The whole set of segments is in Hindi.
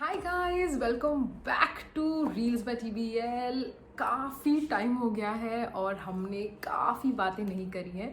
Hi guys, welcome back to reels by TBL। काफ़ी टाइम हो गया है और हमने काफ़ी बातें नहीं करी हैं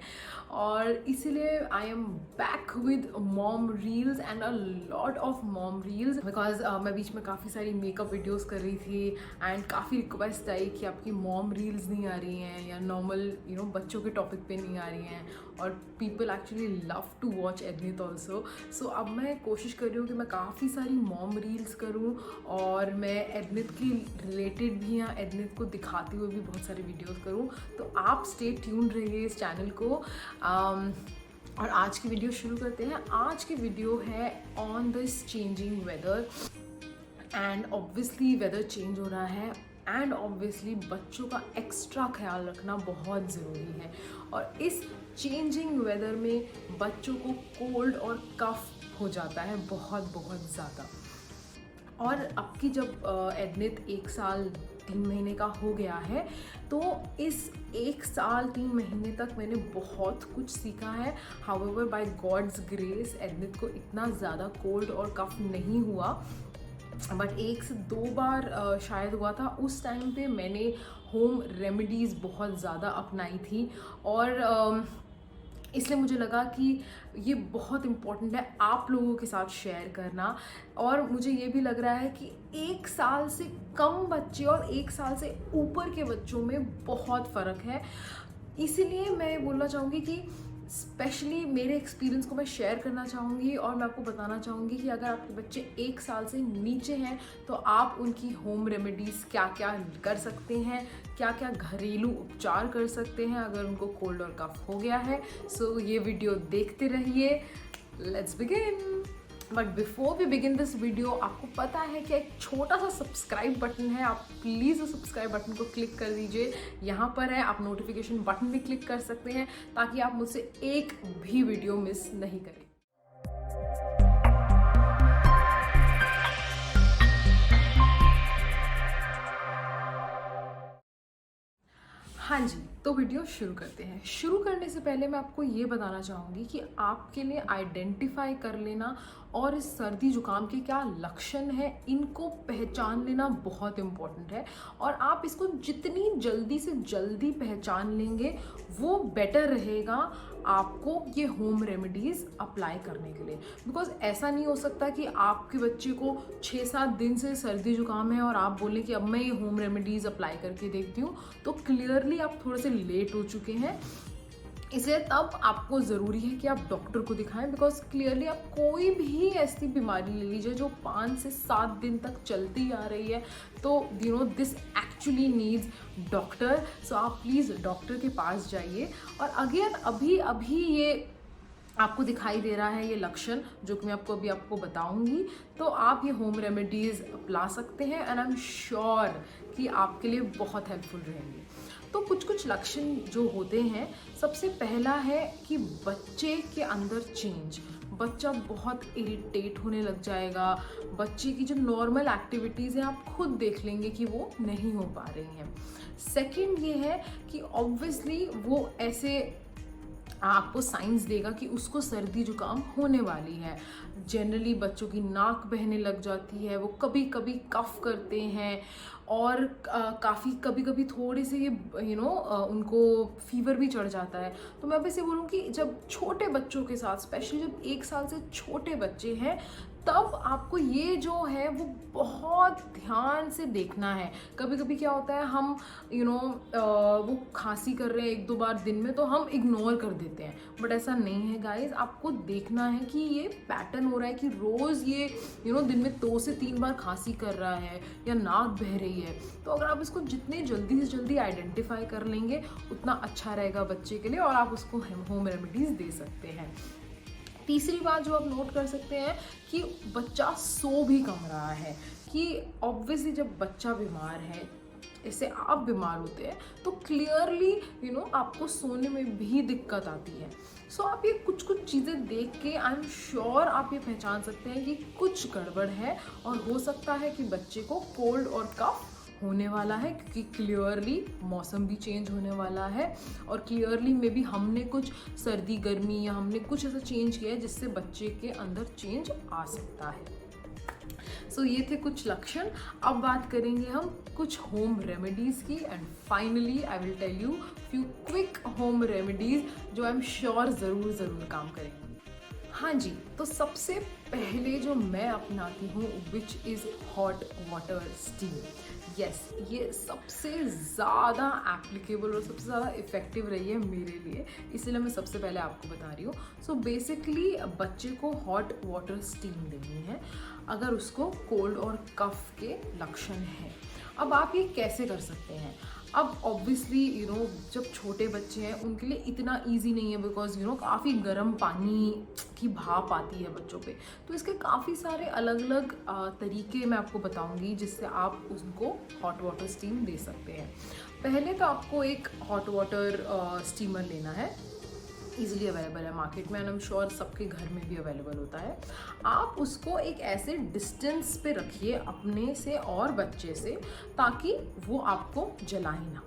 और इसीलिए I am back with mom reels and a lot of mom reels because मैं बीच में काफ़ी सारी मेकअप वीडियोस कर रही थी एंड काफ़ी रिक्वेस्ट आई कि आपकी मॉम रील्स नहीं आ रही हैं या नॉर्मल बच्चों के टॉपिक पे नहीं आ रही हैं और people actually love to watch एडनित ऑल्सो। सो अब मैं कोशिश कर रही हूँ कि मैं काफ़ी सारी मॉम रील्स करूँ और मैं एडनित की रिलेटेड भी या एडनित को दिखाते हुए भी बहुत सारी वीडियोस करूँ। तो आप स्टे ट्यून रहिए इस चैनल को। और आज की वीडियो शुरू करते हैं। आज की वीडियो है on this changing weather and obviously weather change हो रहा है एंड ऑब्वियसली बच्चों का एक्स्ट्रा ख्याल रखना बहुत ज़रूरी है। और इस चेंजिंग वेदर में बच्चों को कोल्ड और कफ हो जाता है बहुत बहुत ज़्यादा। और अब की जब एडनित 1 साल 3 महीने का हो गया है तो इस 1 साल 3 महीने तक मैंने बहुत कुछ सीखा है। हाउएवर बाय गॉड्स ग्रेस एडनित को इतना ज़्यादा कोल्ड और कफ नहीं हुआ, बट 1 से 2 बार शायद हुआ था। उस टाइम पे मैंने होम रेमेडीज़ बहुत ज़्यादा अपनाई थी और इसलिए मुझे लगा कि ये बहुत इम्पॉर्टेंट है आप लोगों के साथ शेयर करना। और मुझे ये भी लग रहा है कि 1 साल से कम बच्चे और 1 साल से ऊपर के बच्चों में बहुत फ़र्क है। इसीलिए मैं बोलना चाहूँगी कि स्पेशली मेरे एक्सपीरियंस को मैं शेयर करना चाहूँगी और मैं आपको बताना चाहूँगी कि अगर आपके बच्चे 1 साल से नीचे हैं तो आप उनकी होम रेमेडीज़ क्या क्या कर सकते हैं, क्या क्या घरेलू उपचार कर सकते हैं अगर उनको कोल्ड और कफ हो गया है। सो ये वीडियो देखते रहिए। Let's begin. But before we begin this video, आपको पता है कि एक छोटा सा सब्सक्राइब बटन है। आप प्लीज़ उस सब्सक्राइब बटन को क्लिक कर दीजिए। यहाँ पर है, आप नोटिफिकेशन बटन भी क्लिक कर सकते हैं ताकि आप मुझसे एक भी वीडियो मिस नहीं करें। हाँ जी, तो वीडियो शुरू करते हैं। शुरू करने से पहले मैं आपको ये बताना चाहूँगी कि आपके लिए आइडेंटिफाई कर लेना और इस सर्दी जुकाम के क्या लक्षण हैं इनको पहचान लेना बहुत इम्पॉर्टेंट है। और आप इसको जितनी जल्दी से जल्दी पहचान लेंगे वो बेटर रहेगा आपको ये होम रेमेडीज़ अप्लाई करने के लिए। बिकॉज ऐसा नहीं हो सकता कि आपके बच्चे को 6-7 दिन से सर्दी जुकाम है और आप बोलें कि अब मैं ये होम रेमेडीज़ अप्लाई करके देखती हूँ। तो क्लियरली आप थोड़े से लेट हो चुके हैं। इसलिए तब आपको ज़रूरी है कि आप डॉक्टर को दिखाएं। बिकॉज क्लियरली आप कोई भी ऐसी बीमारी ले लीजिए जो 5 से 7 दिन तक चलती आ रही है तो दिस एक्चुअली नीड्स डॉक्टर। सो आप प्लीज़ डॉक्टर के पास जाइए। और अगेन अभी ये आपको दिखाई दे रहा है ये लक्षण जो कि मैं आपको बताऊंगी, तो आप ये होम रेमेडीज़ अपना सकते हैं एंड आई एम श्योर कि आपके लिए बहुत हेल्पफुल रहेंगे। तो कुछ लक्षण जो होते हैं, सबसे पहला है कि बच्चे के अंदर चेंज। बच्चा बहुत इरिटेट होने लग जाएगा। बच्चे की जो नॉर्मल एक्टिविटीज़ हैं आप खुद देख लेंगे कि वो नहीं हो पा रही हैं। सेकंड ये है कि ऑब्वियसली वो ऐसे आपको साइंस देगा कि उसको सर्दी जुकाम होने वाली है। जनरली बच्चों की नाक बहने लग जाती है, वो कभी कभी कफ करते हैं और काफ़ी कभी कभी थोड़े से ये उनको फीवर भी चढ़ जाता है। तो मैं अब इसे बोलूँ कि जब छोटे बच्चों के साथ, स्पेशली जब 1 साल से छोटे बच्चे हैं, तब आपको ये जो है वो बहुत ध्यान से देखना है। कभी कभी क्या होता है, हम वो खांसी कर रहे हैं 1-2 बार दिन में तो हम इग्नोर कर देते हैं, बट ऐसा नहीं है गाइज। आपको देखना है कि ये पैटर्न हो रहा है कि रोज़ ये दिन में 2 से 3 बार खांसी कर रहा है या नाक बह रही है। तो अगर आप इसको जितने जल्दी से जल्दी आइडेंटिफाई कर लेंगे उतना अच्छा रहेगा बच्चे के लिए और आप उसको होम रेमेडीज़ दे सकते हैं। तीसरी बात जो आप नोट कर सकते हैं कि बच्चा सो भी कम रहा है। कि ऑब्वियसली जब बच्चा बीमार है, इससे आप बीमार होते हैं तो क्लियरली आपको सोने में भी दिक्कत आती है। सो आप ये कुछ चीज़ें देख के आई एम श्योर आप ये पहचान सकते हैं कि कुछ गड़बड़ है और हो सकता है कि बच्चे को कोल्ड और कफ होने वाला है, क्योंकि क्लियरली मौसम भी चेंज होने वाला है और क्लियरली मे बी हमने कुछ सर्दी गर्मी या हमने कुछ ऐसा चेंज किया है जिससे बच्चे के अंदर चेंज आ सकता है। सो ये थे कुछ लक्षण। अब बात करेंगे हम कुछ होम रेमेडीज़ की, and finally I will tell you few quick home remedies जो आई एम श्योर ज़रूर काम करेंगी। हाँ जी, तो सबसे पहले जो मैं अपनाती हूँ which is hot water steam. Yes, ये सबसे ज़्यादा एप्लीकेबल और सबसे ज़्यादा इफ़ेक्टिव रही है मेरे लिए, इसलिए मैं सबसे पहले आपको बता रही हूँ। सो बेसिकली बच्चे को हॉट वाटर स्टीम देनी है अगर उसको कोल्ड और कफ के लक्षण हैं। अब आप ये कैसे कर सकते हैं? अब ऑब्वियसली जब छोटे बच्चे हैं उनके लिए इतना इजी नहीं है, बिकॉज काफ़ी गर्म पानी की भाप आती है बच्चों पे। तो इसके काफ़ी सारे अलग अलग तरीके मैं आपको बताऊंगी जिससे आप उनको हॉट वाटर स्टीम दे सकते हैं। पहले तो आपको एक हॉट वाटर स्टीमर लेना है, ईजिली अवेलेबल है मार्केट में, एंड आई एम श्योर सबके घर में भी अवेलेबल होता है। आप उसको एक ऐसे डिस्टेंस पे रखिए अपने से और बच्चे से ताकि वो आपको जलाए ना,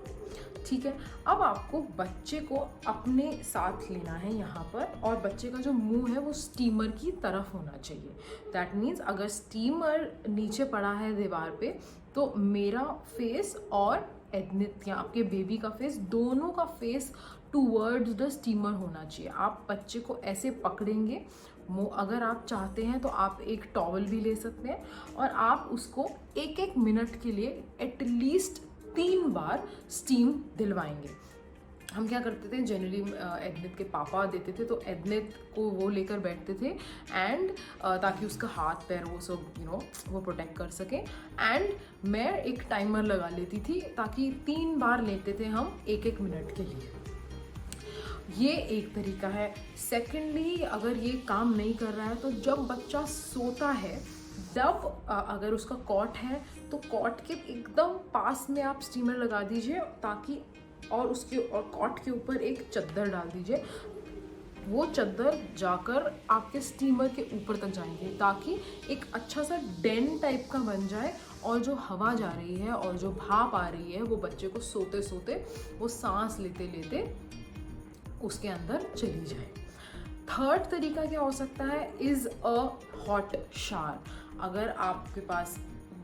ठीक है। अब आपको बच्चे को अपने साथ लेना है यहाँ पर, और बच्चे का जो मुंह है वो स्टीमर की तरफ होना चाहिए। दैट मीन्स अगर स्टीमर नीचे पड़ा है दीवार पे तो मेरा फेस और एडनित या आपके बेबी का फेस, दोनों का फेस टूवर्ड्स द स्टीमर होना चाहिए। आप बच्चे को ऐसे पकड़ेंगे, अगर आप चाहते हैं तो आप एक टॉवल भी ले सकते हैं, और आप उसको एक मिनट के लिए एटलीस्ट 3 बार स्टीम दिलवाएंगे। हम क्या करते थे, जनरली एडनित के पापा देते थे तो एडनित को वो लेकर बैठते थे, एंड ताकि उसका हाथ पैर वो सब वो प्रोटेक्ट कर सके। एंड मैं एक टाइमर लगा लेती थी ताकि 3 बार लेते थे हम एक मिनट के लिए। ये एक तरीका है। सेकेंडली, अगर ये काम नहीं कर रहा है तो जब बच्चा सोता है, जब अगर उसका कॉट है तो कॉट के एकदम पास में आप स्टीमर लगा दीजिए ताकि, और कॉट के ऊपर एक चद्दर डाल दीजिए। वो चद्दर जाकर आपके स्टीमर के ऊपर तक जाएंगे ताकि एक अच्छा सा डेन टाइप का बन जाए, और जो हवा जा रही है और जो भाप आ रही है वो बच्चे को सोते सोते, वो सांस लेते लेते उसके अंदर चली जाए। थर्ड तरीका क्या हो सकता है, इज़ अ हॉट शावर। अगर आपके पास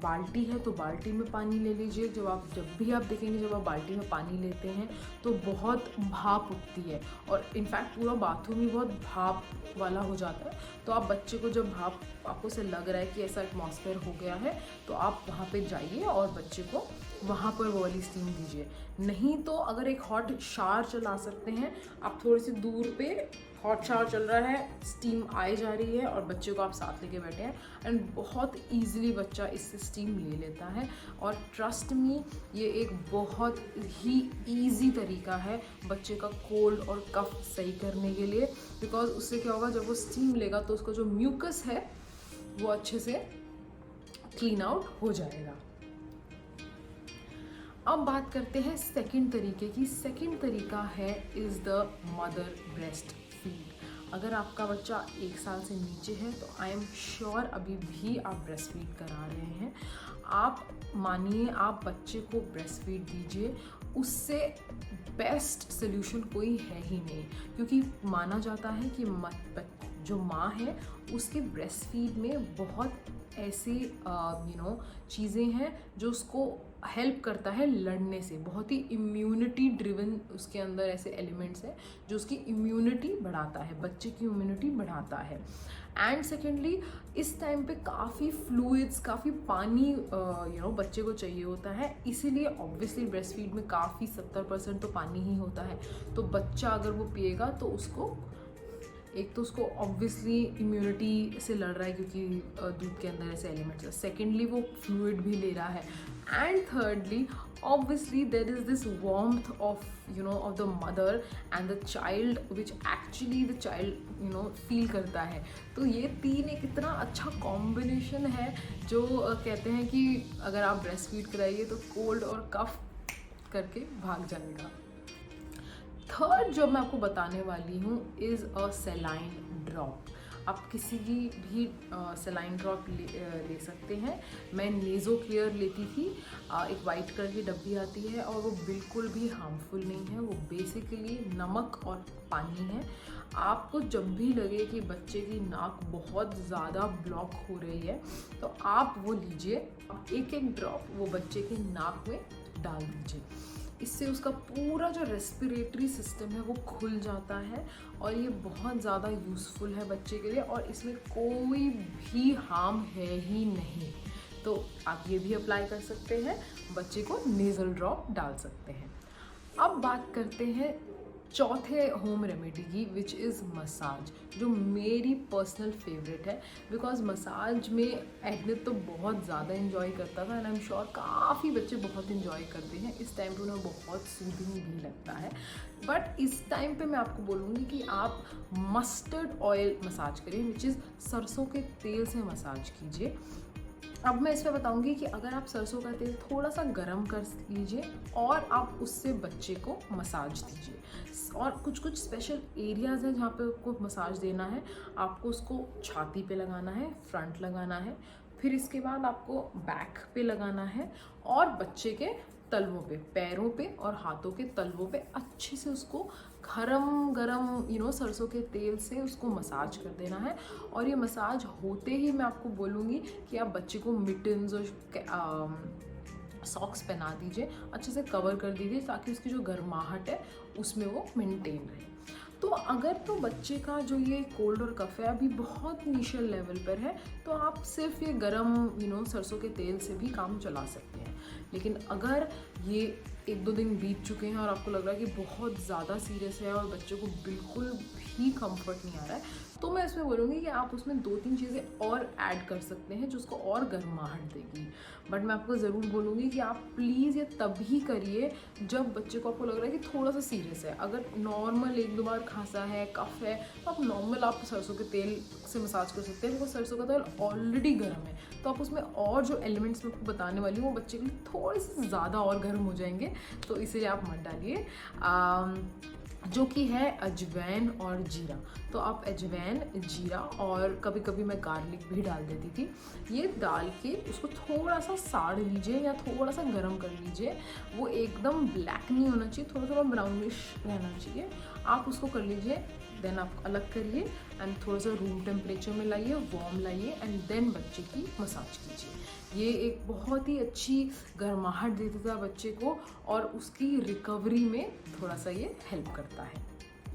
बाल्टी है तो बाल्टी में पानी ले लीजिए। जब भी आप देखेंगे जब आप बाल्टी में पानी लेते हैं तो बहुत भाप उठती है, और इनफैक्ट पूरा बाथरूम ही बहुत भाप वाला हो जाता है। तो आप बच्चे को जब भाप, आपको से लग रहा है कि ऐसा एटमॉस्फेयर हो गया है, तो आप वहाँ पे जाइए और बच्चे को वहाँ पर वो वाली स्टीम दीजिए। नहीं तो अगर एक हॉट शावर चला सकते हैं आप, थोड़ी सी दूर पे हॉट शावर चल रहा है, स्टीम आई जा रही है और बच्चे को आप साथ लेके बैठे हैं, एंड बहुत ईजिली बच्चा इससे स्टीम ले लेता है। और ट्रस्ट मी, ये एक बहुत ही ईजी तरीका है बच्चे का कोल्ड और कफ सही करने के लिए, बिकॉज उससे क्या होगा, जब वो स्टीम लेगा तो उसका जो म्यूकस है वो अच्छे से क्लीन आउट हो जाएगा। अब बात करते हैं सेकंड तरीके की। सेकंड तरीका है is the mother breast feed. अगर आपका बच्चा 1 साल से नीचे है तो आई एम श्योर अभी भी आप ब्रेस्ट फीड करा रहे हैं। आप मानिए, आप बच्चे को ब्रेस्ट फीड दीजिए, उससे बेस्ट सोल्यूशन कोई है ही नहीं, क्योंकि माना जाता है कि जो माँ है उसके ब्रेस्ट फीड में बहुत ऐसी चीज़ें हैं जो उसको हेल्प करता है लड़ने से। बहुत ही इम्यूनिटी ड्रिवन उसके अंदर ऐसे एलिमेंट्स हैं जो उसकी इम्यूनिटी बढ़ाता है, बच्चे की इम्यूनिटी बढ़ाता है। एंड सेकेंडली, इस टाइम पे काफ़ी फ्लूइड्स, काफ़ी पानी बच्चे को चाहिए होता है, इसीलिए ऑब्वियसली ब्रेस्ट फीड में काफ़ी 70% तो पानी ही होता है। तो बच्चा अगर वो पिएगा तो उसको, एक तो उसको ऑब्वियसली इम्यूनिटी से लड़ रहा है क्योंकि दूध के अंदर ऐसे एलिमेंट्स है, सेकेंडली वो फ्लूइड भी ले रहा है, and thirdly obviously there is this warmth of of the mother and the child which actually the child feel करता है। तो ये तीन एक इतना अच्छा कॉम्बिनेशन है जो कहते हैं कि अगर आप ब्रेस्ट फीड कराइए तो कोल्ड और कफ करके भाग जाएगा। थर्ड जो मैं आपको बताने वाली हूँ इज़ अ सेलाइन ड्रॉप। आप किसी की भी सेलाइन ड्रॉप ले सकते हैं। मैं नेज़ो क्लियर लेती थी, एक वाइट कलर की डब्बी आती है और वो बिल्कुल भी हार्मफुल नहीं है। वो बेसिकली नमक और पानी है। आपको जब भी लगे कि बच्चे की नाक बहुत ज़्यादा ब्लॉक हो रही है तो आप वो लीजिए, एक एक ड्रॉप वो बच्चे की नाक में डाल दीजिए। इससे उसका पूरा जो रेस्पिरेटरी सिस्टम है वो खुल जाता है और ये बहुत ज़्यादा यूज़फुल है बच्चे के लिए और इसमें कोई भी हार्म है ही नहीं। तो आप ये भी अप्लाई कर सकते हैं, बच्चे को नेज़ल ड्रॉप डाल सकते हैं। अब बात करते हैं चौथे होम रेमेडी की, विच इज़ मसाज, जो मेरी पर्सनल फेवरेट है। बिकॉज मसाज में एडनित तो बहुत ज़्यादा इन्जॉय करता था एंड आई एम श्योर काफ़ी बच्चे बहुत इन्जॉय करते हैं। इस टाइम पे उन्हें बहुत सूदिंग भी लगता है। बट इस टाइम पे मैं आपको बोलूँगी कि आप मस्टर्ड ऑयल मसाज करिए, विच इज़ सरसों के तेल से मसाज कीजिए। अब मैं इसमें बताऊंगी कि अगर आप सरसों का तेल थोड़ा सा गर्म कर लीजिए और आप उससे बच्चे को मसाज दीजिए। और कुछ कुछ स्पेशल एरियाज़ हैं जहाँ पे आपको मसाज देना है। आपको उसको छाती पे लगाना है, फ्रंट लगाना है, फिर इसके बाद आपको बैक पे लगाना है और बच्चे के तलवों पे, पैरों पे और हाथों के तलवों पे अच्छे से उसको गरम गरम सरसों के तेल से उसको मसाज कर देना है। और ये मसाज होते ही मैं आपको बोलूँगी कि आप बच्चे को मिटन्स और सॉक्स पहना दीजिए, अच्छे से कवर कर दीजिए ताकि उसकी जो गर्माहट है उसमें वो मेंटेन रहे। तो अगर तो बच्चे का जो ये कोल्ड और कफ है अभी बहुत इनिशियल लेवल पर है तो आप सिर्फ ये गरम सरसों के तेल से भी काम चला सकते हैं। लेकिन अगर ये 1-2 दिन बीत चुके हैं और आपको लग रहा है कि बहुत ज़्यादा सीरियस है और बच्चे को बिल्कुल भी कंफर्ट नहीं आ रहा है, तो मैं इसमें बोलूँगी कि आप उसमें 2-3 चीज़ें और ऐड कर सकते हैं जो उसको और गर्माहट देगी। बट मैं आपको ज़रूर बोलूँगी कि आप प्लीज़ ये तभी करिए जब बच्चे को आपको लग रहा है कि थोड़ा सा सीरियस है। अगर नॉर्मल 1-2 बार खांसा है, कफ है, तो आप नॉर्मल आप सरसों के तेल से मसाज कर सकते हैं। बिकॉज सरसों का तेल ऑलरेडी गर्म है तो आप उसमें और जो एलिमेंट्स मैं आपको बताने वाली हूँ वो बच्चे के लिए थोड़े से ज़्यादा और गर्म हो जाएंगे, तो इसीलिए आप मत डालिए। जो कि है अजवैन और जीरा। तो आप अजवैन, जीरा और कभी कभी मैं गार्लिक भी डाल देती थी, ये डाल के उसको थोड़ा सा साड़ लीजिए या थोड़ा सा गर्म कर लीजिए। वो एकदम ब्लैक नहीं होना चाहिए, थोड़ा थोड़ा ब्राउनिश रहना चाहिए। आप उसको कर लीजिए, देन आप अलग करिए एंड थोड़ा सा रूम टेम्परेचर में लाइए, वार्म लाइए एंड देन बच्चे की मसाज कीजिए। ये एक बहुत ही अच्छी गर्माहट देता था बच्चे को और उसकी रिकवरी में थोड़ा सा ये हेल्प करता है।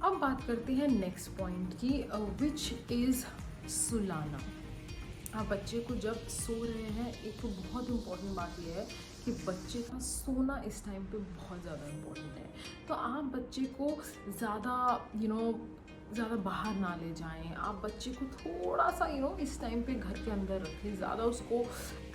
अब बात करते हैं नेक्स्ट पॉइंट की, विच इज़ सुलाना। आप बच्चे को जब सो रहे हैं, एक तो बहुत इम्पॉर्टेंट बात यह है कि बच्चे का सोना इस टाइम पे बहुत ज़्यादा इम्पॉर्टेंट है। तो आप बच्चे को ज़्यादा बाहर ना ले जाएं। आप बच्चे को थोड़ा सा इस टाइम पे घर के अंदर रखें, ज़्यादा उसको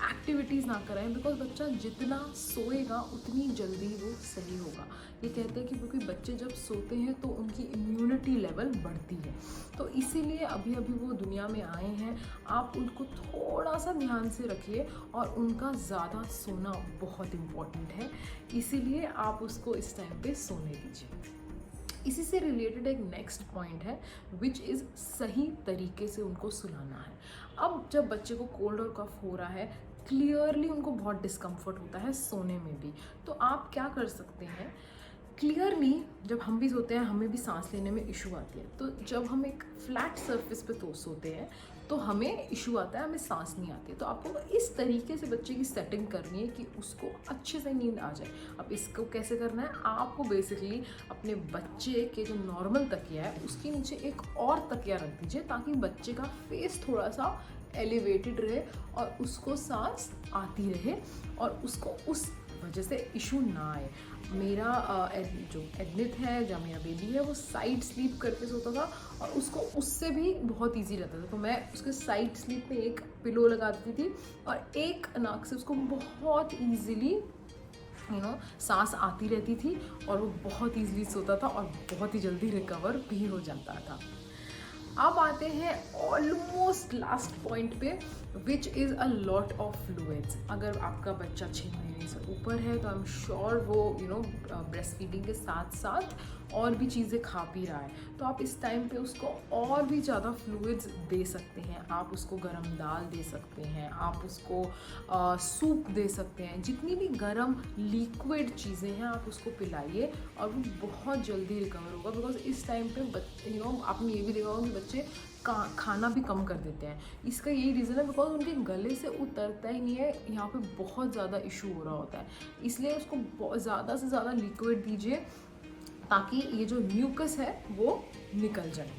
एक्टिविटीज़ ना कराएं। बिकॉज बच्चा जितना सोएगा उतनी जल्दी वो सही होगा। ये कहते हैं कि क्योंकि बच्चे जब सोते हैं तो उनकी इम्यूनिटी लेवल बढ़ती है, तो इसीलिए अभी अभी वो दुनिया में आए हैं, आप उनको थोड़ा सा ध्यान से रखिए और उनका ज़्यादा सोना बहुत इम्पॉर्टेंट है। इसीलिए आप उसको इस टाइम पे सोने दीजिए। इसी से रिलेटेड एक नेक्स्ट पॉइंट है, विच इज़ सही तरीके से उनको सुलाना है। अब जब बच्चे को कोल्ड और कफ हो रहा है, क्लियरली उनको बहुत डिस्कम्फर्ट होता है सोने में भी, तो आप क्या कर सकते हैं, क्लियरली जब हम भी सोते हैं हमें भी सांस लेने में इशू आती है। तो जब हम एक फ्लैट सरफेस पे तो सोते हैं तो हमें इशू आता है, हमें सांस नहीं आती है। तो आपको इस तरीके से बच्चे की सेटिंग करनी है कि उसको अच्छे से नींद आ जाए। अब इसको कैसे करना है, आपको बेसिकली अपने बच्चे के जो नॉर्मल तकिया है उसके नीचे एक और तकिया रख दीजिए ताकि बच्चे का फेस थोड़ा सा एलिवेटेड रहे और उसको सांस आती रहे और उसको उस वजह से इशू ना आए। मेरा जो एडनित है, जब मेरा बेबी है, वो साइड स्लीप करके सोता था और उसको उससे भी बहुत इजी रहता था। तो मैं उसके साइड स्लीप में एक पिलो लगा देती थी और एक नाक से उसको बहुत ईजीली सांस आती रहती थी और वो बहुत ईजीली सोता था और बहुत ही जल्दी रिकवर भी हो जाता था। अब आते हैं ऑलमोस्ट लास्ट पॉइंट पे, which is a lot of fluids. अगर आपका बच्चा 6 महीने से ऊपर है तो आई एम श्योर वो ब्रेस्ट फीडिंग के साथ साथ और भी चीज़ें खा पी रहा है, तो आप इस टाइम पे उसको और भी ज़्यादा फ्लूइड्स दे सकते हैं। आप उसको गरम दाल दे सकते हैं, आप उसको सूप दे सकते हैं, जितनी भी गरम लिक्विड चीज़ें हैं आप उसको पिलाइए और वो बहुत जल्दी रिकवर होगा। बिकॉज इस टाइम पे आपने ये भी देखा होगा कि बच्चे खाना भी कम कर देते हैं। इसका यही रीज़न है बिकॉज उनके गले से उतरता ही नहीं है, यहाँ पे बहुत ज़्यादा इशू हो रहा होता है। इसलिए उसको ज़्यादा से ज़्यादा लिक्विड दीजिए ताकि ये जो म्यूकस है वो निकल जाए।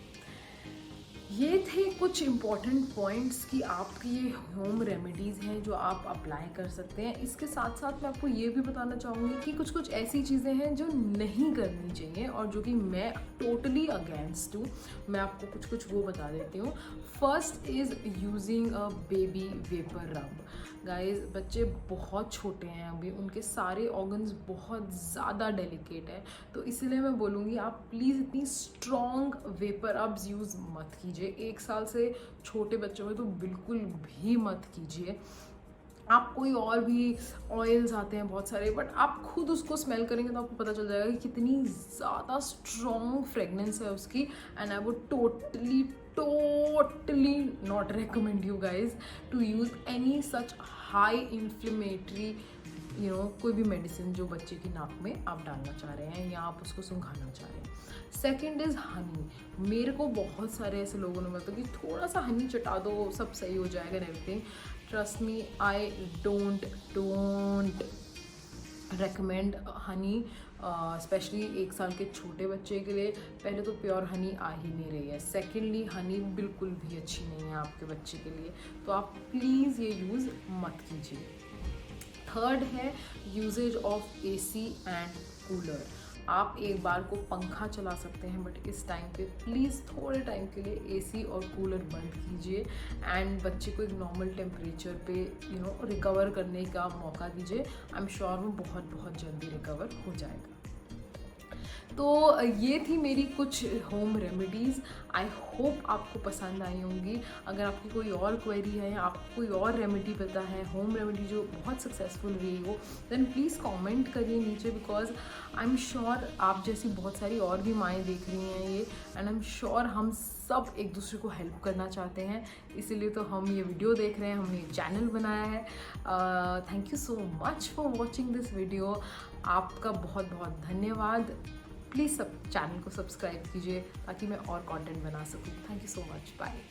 ये थे कुछ इम्पॉर्टेंट पॉइंट्स कि आपकी ये होम रेमेडीज़ हैं जो आप अप्लाई कर सकते हैं। इसके साथ साथ मैं आपको ये भी बताना चाहूँगी कि कुछ कुछ ऐसी चीज़ें हैं जो नहीं करनी चाहिए और जो कि मैं टोटली अगेंस्ट हूँ। मैं आपको कुछ कुछ वो बता देती हूँ। First is using a baby vapour रब। गाइस, बच्चे बहुत छोटे हैं अभी, उनके सारे ऑर्गन्स बहुत ज़्यादा डेलिकेट है, तो इसलिए मैं बोलूँगी आप प्लीज़ इतनी स्ट्रॉन्ग वेपर अब्स यूज़ मत कीजिए। 1 साल से छोटे बच्चों में तो बिल्कुल भी मत कीजिए। आप कोई और भी ऑयल्स आते हैं बहुत सारे, बट आप खुद उसको स्मेल करेंगे तो आपको पता चल जाएगा कि कितनी ज़्यादा स्ट्रॉन्ग फ्रेगनेंस है उसकी। And I would totally not recommend you guys to use any such high inflammatory कोई भी मेडिसिन जो बच्चे की नाक में आप डालना चाह रहे हैं या आप उसको सुंघाना चाह रहे हैं। Second is Honey. मेरे को बहुत सारे ऐसे लोगों ने बताया कि थोड़ा सा हनी चटा दो सब सही हो जाएगा and everything. Trust me, I don't recommend Honey, specially 1 साल के छोटे बच्चे के लिए। पहले तो प्योर हनी आ ही नहीं रही है, सेकेंडली हनी बिल्कुल भी अच्छी नहीं है आपके बच्चे के लिए, तो आप प्लीज़ ये यूज़ मत कीजिए। थर्ड है uses of AC and cooler. आप एक बार को पंखा चला सकते हैं, बट इस टाइम पे प्लीज़ थोड़े टाइम के लिए एसी और कूलर बंद कीजिए एंड बच्चे को एक नॉर्मल टेम्परेचर पे रिकवर करने का मौका दीजिए। आई एम श्योर वो बहुत जल्दी रिकवर हो जाएगा। तो ये थी मेरी कुछ होम रेमेडीज़। आई होप आपको पसंद आई होंगी। अगर आपकी कोई और क्वेरी है, आपको कोई और रेमेडी पता है, होम रेमेडी जो बहुत सक्सेसफुल रही हो, देन प्लीज़ कमेंट करिए नीचे। बिकॉज आई एम श्योर आप जैसी बहुत सारी और भी माएँ देख रही हैं ये, एंड आई एम श्योर हम सब एक दूसरे को हेल्प करना चाहते हैं, इसीलिए तो हम ये वीडियो देख रहे हैं, हमने ये चैनल बनाया है। Thank you so much for watching this video. आपका बहुत धन्यवाद। प्लीज़ सब चैनल को सब्सक्राइब कीजिए ताकि मैं और कंटेंट बना सकूँ। Thank you so much. Bye.